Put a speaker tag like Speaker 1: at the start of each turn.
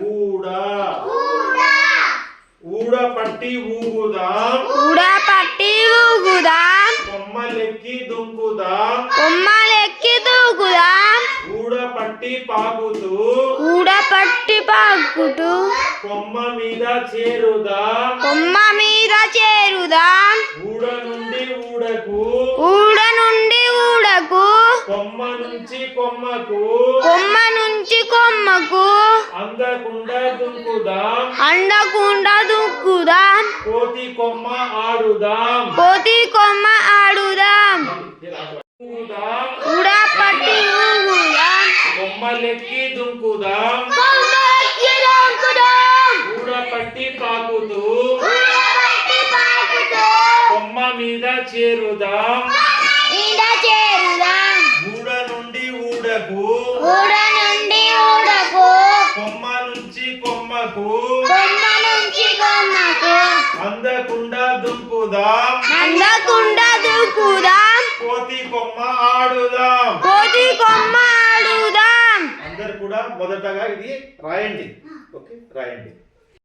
Speaker 1: ఊడ ఊడ పట్టి ఊగుదాం కొమ్మలెక్కి దుంకుదాం ఊడ పట్టి పాకుతూ కొమ్మ మీద చేరుదాం ఊడ నుండి ఊడకు కొమ్మ నుంచి కొమ్మకు అందకుండా దుంకుదాం కోతి కొమ్మ ఆడుదాం కొమ్మలెక్కి దుంకుదాం ఊడ పట్టి పాకుతూ కొమ్మ మీద చేరుదాం ఊడ నుండి ఊడకు కొమ్మ నుంచి కొమ్మకు అందకుండా దుంకుదాం కోతి కొమ్మ ఆడుదాం అందరు కూడా మొదటగా ఇది రాయండి. ఓకే, రాయండి.